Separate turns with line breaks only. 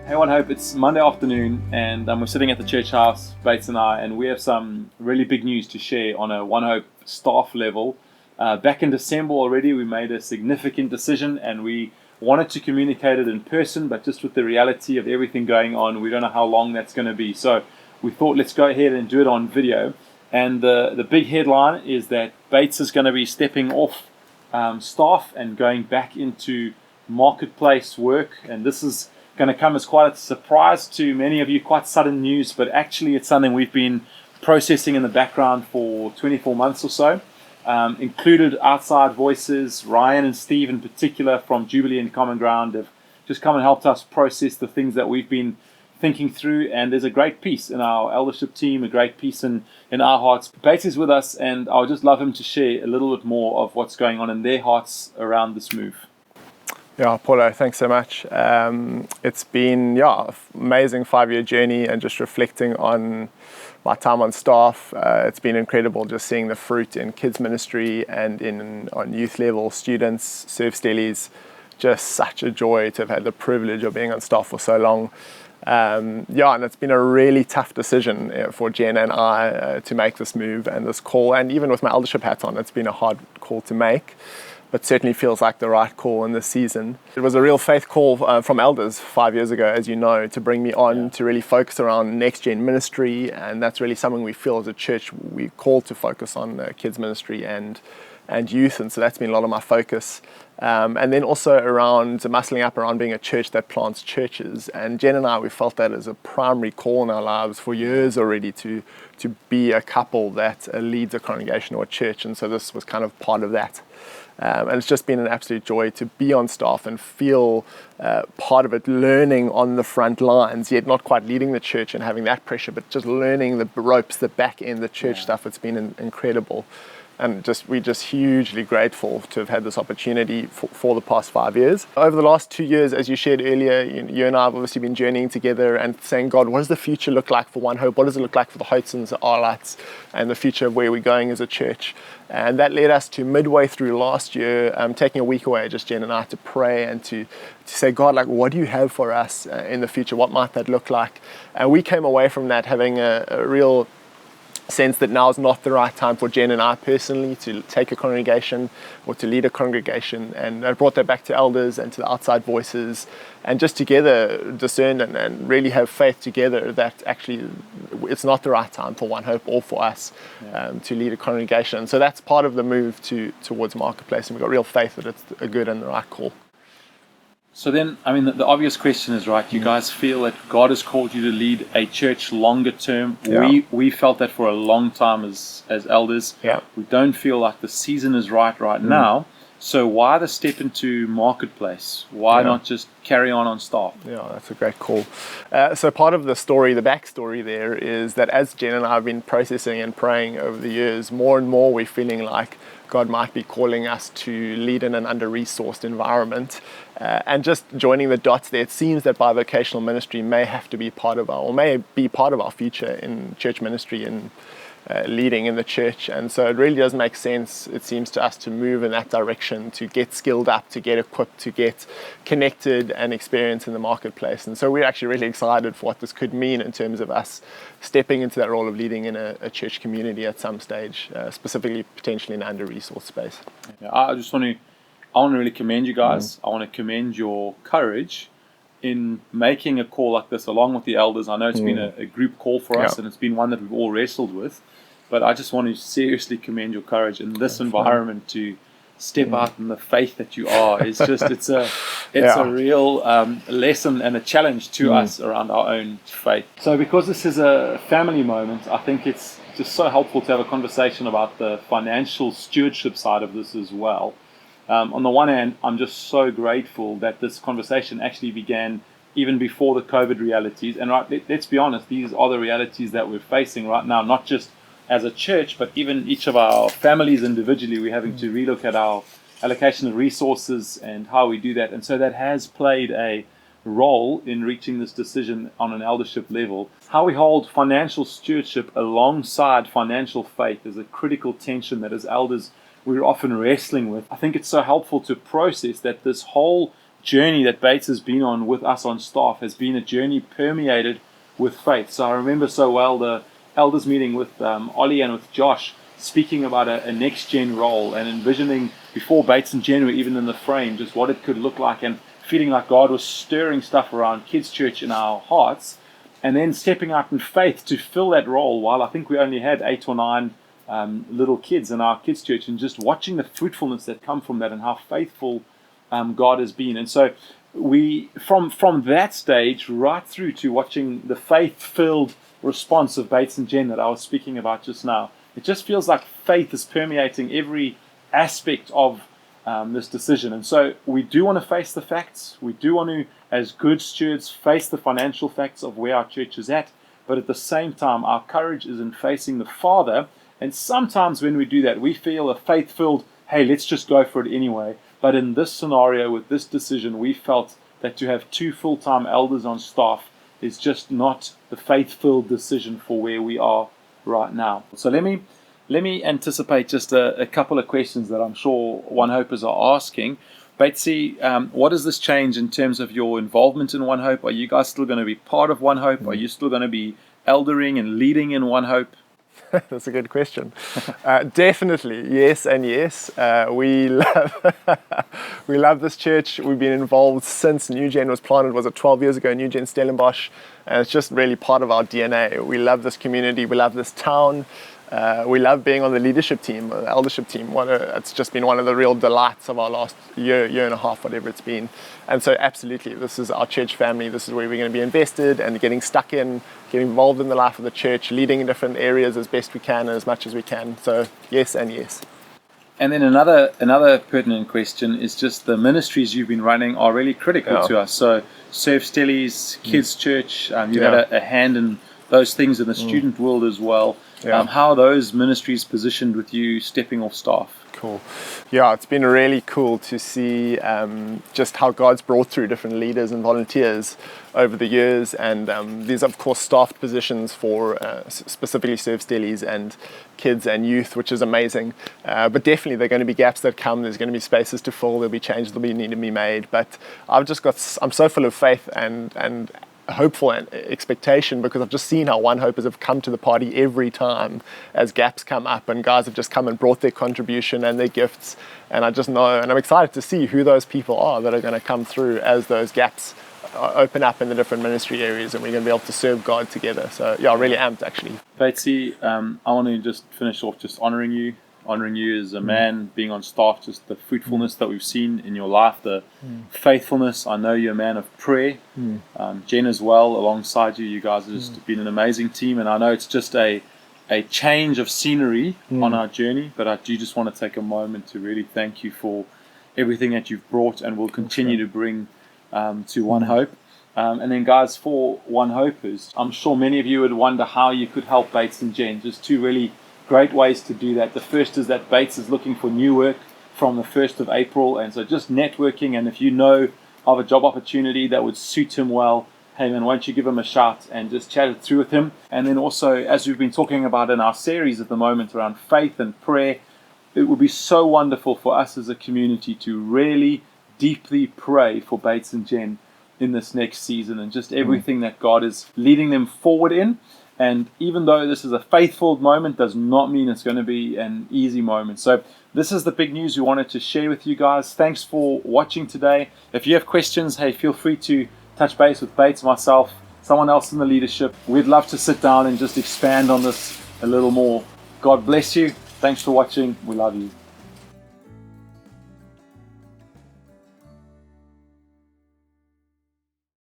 Hey, One Hope, it's Monday afternoon and we're sitting at the church house, Bates and I, and we have some really big news to share on a One Hope staff level. Back in December already, we made a significant decision and we wanted to communicate it in person, but just with the reality of everything going on, we don't know how long that's going to be. So we thought, let's go ahead and do it on video. And the big headline is that Bates is going to be stepping off staff and going back into marketplace work. And this is going to come as quite a surprise to many of you, quite sudden news, but actually it's something we've been processing in the background for 24 months or so. Included outside voices, Ryan and Steve in particular from Jubilee and Common Ground have just come and helped us process the things that we've been thinking through, and there's a great peace in our eldership team, a great peace in our hearts. Bates is with us, and I would just love him to share a little bit more of what's going on in their hearts around this move.
Yeah, Paulo, thanks so much. It's been an amazing 5-year journey, and just reflecting on my time on staff, it's been incredible just seeing the fruit in kids ministry and on youth level students, serve stellies. Just such a joy to have had the privilege of being on staff for so long. And it's been a really tough decision for Jen and I to make this move and this call, and even with my eldership hat on, it's been a hard call to make. But certainly feels like the right call in this season. It was a real faith call from elders 5 years ago, as you know, to bring me on to really focus around next gen ministry, and that's really something we feel as a church we're called to focus on, kids ministry and youth, and so that's been a lot of my focus. And then also around muscling up around being a church that plants churches. And Jen and I, we felt that as a primary call in our lives for years already to be a couple that leads a congregation or a church, and so this was kind of part of that. And it's just been an absolute joy to be on staff and feel part of it, learning on the front lines, yet not quite leading the church and having that pressure, but just learning the ropes, the back end, the church stuff. It's been incredible. And we're just hugely grateful to have had this opportunity for the past 5 years. Over the last 2 years, as you shared earlier, you and I have obviously been journeying together and saying, God, what does the future look like for One Hope? What does it look like for the Hoatsons, the Arlites, and the future of where we're going as a church? And that led us to midway through last year, taking a week away, just Jen and I, to pray and to say, God, like, what do you have for us in the future? What might that look like? And we came away from that having a real sense that now is not the right time for Jen and I personally to take a congregation or to lead a congregation, and I brought that back to elders and to the outside voices, and just together discern and really have faith together that actually it's not the right time for One Hope or for us to lead a congregation. So that's part of the move towards marketplace, and we've got real faith that it's a good and the right call.
So then, I mean, the obvious question is, right, you guys feel that God has called you to lead a church longer term.
Yeah.
We felt that for a long time as elders.
Yeah.
We don't feel like the season is right now. So why the step into marketplace? Why not just carry on staff?
Yeah, that's a great call. So part of the story, the backstory there is that as Jen and I have been processing and praying over the years, more and more we're feeling like God might be calling us to lead in an under-resourced environment. And just joining the dots there, it seems that bivocational ministry may be part of our future in church ministry and leading in the church. And so it really does make sense, it seems to us, to move in that direction, to get skilled up, to get equipped, to get connected and experience in the marketplace. And so we're actually really excited for what this could mean in terms of us stepping into that role of leading in a church community at some stage, specifically potentially in an under-resourced space.
Yeah, I want to really commend you guys. I want to commend your courage in making a call like this along with the elders. I know it's been a group call for us, and it's been one that we've all wrestled with, but I just want to seriously commend your courage in this environment to step out in the faith that you are. It's just it's a real lesson and a challenge to us around our own faith. So because this is a family moment, I think it's just so helpful to have a conversation about the financial stewardship side of this as well. On the one hand, I'm just so grateful that this conversation actually began even before the COVID realities. And let's be honest, these are the realities that we're facing right now, not just as a church, but even each of our families individually. We're having to relook at our allocation of resources and how we do that. And so that has played a role in reaching this decision on an eldership level. How we hold financial stewardship alongside financial faith is a critical tension that as elders we're often wrestling with. I think it's so helpful to process that this whole journey that Bates has been on with us on staff has been a journey permeated with faith. So I remember so well the elders meeting with Ollie and with Josh, speaking about a next gen role and envisioning before Bates and Jen were even in the frame just what it could look like, and feeling like God was stirring stuff around kids church in our hearts, and then stepping out in faith to fill that role while I think we only had 8 or 9 little kids in our kids church, and just watching the fruitfulness that come from that and how faithful God has been. And so we from that stage right through to watching the faith-filled response of Bates and Jen that I was speaking about just now, it just feels like faith is permeating every aspect of this decision. And so we do want to face the facts. We do want to, as good stewards, face the financial facts of where our church is at. But at the same time, our courage is in facing the Father. And sometimes when we do that, we feel a faith-filled, hey, let's just go for it anyway. But in this scenario, with this decision, we felt that to have 2 full-time elders on staff is just not the faith-filled decision for where we are right now. So let me anticipate just a couple of questions that I'm sure One Hopers are asking. Batesy, what does this change in terms of your involvement in One Hope? Are you guys still going to be part of One Hope? Are you still going to be eldering and leading in One Hope?
That's a good question. Definitely, yes and yes. We love this church. We've been involved since New Gen was planted. Was it 12 years ago? New Gen Stellenbosch, and it's just really part of our DNA. We love this community. We love this town. We love being on the leadership team, the eldership team. It's just been one of the real delights of our last year and a half, whatever it's been. And so absolutely, this is our church family. This is where we're going to be invested and getting stuck in, getting involved in the life of the church, leading in different areas as best we can and as much as we can. So yes and yes.
And then another pertinent question is just the ministries you've been running are really critical to us. So Serve Stellies, Kids Church, you've had a hand in those things in the student world as well. How are those ministries positioned with you stepping off staff?
Cool. Yeah, it's been really cool to see just how God's brought through different leaders and volunteers over the years. And these, of course, staffed positions for specifically Serve Stellies and kids and youth, which is amazing. But definitely there are going to be gaps that come. There's going to be spaces to fill. There'll be changes that need to be made. But I'm so full of faith and hopeful and expectation, because I've just seen how One Hopers have come to the party every time as gaps come up, and guys have just come and brought their contribution and their gifts, and I just know, and I'm excited to see who those people are that are going to come through as those gaps open up in the different ministry areas, and we're going to be able to serve God together. So yeah, really amped actually.
Batesy, I want to just finish off just honoring you as a man, being on staff, just the fruitfulness that we've seen in your life, the faithfulness. I know you're a man of prayer. Jen as well, alongside you. You guys have just been an amazing team, and I know it's just a change of scenery on our journey, but I do just want to take a moment to really thank you for everything that you've brought and will continue to bring to One Hope. And then guys, for One Hopers, I'm sure many of you would wonder how you could help Bates and Jen. Just 2 really great ways to do that. The first is that Bates is looking for new work from the 1st of April, and so just networking, and if you know of a job opportunity that would suit him well, hey man, why don't you give him a shout and just chat it through with him. And then also, as we've been talking about in our series at the moment around faith and prayer, it would be so wonderful for us as a community to really deeply pray for Bates and Jen in this next season, and just everything that God is leading them forward in. And even though this is a faithful moment, does not mean it's going to be an easy moment. So this is the big news we wanted to share with you guys. Thanks for watching today. If you have questions, hey, feel free to touch base with Bates, myself, someone else in the leadership. We'd love to sit down and just expand on this a little more. God bless you. Thanks for watching. We love you.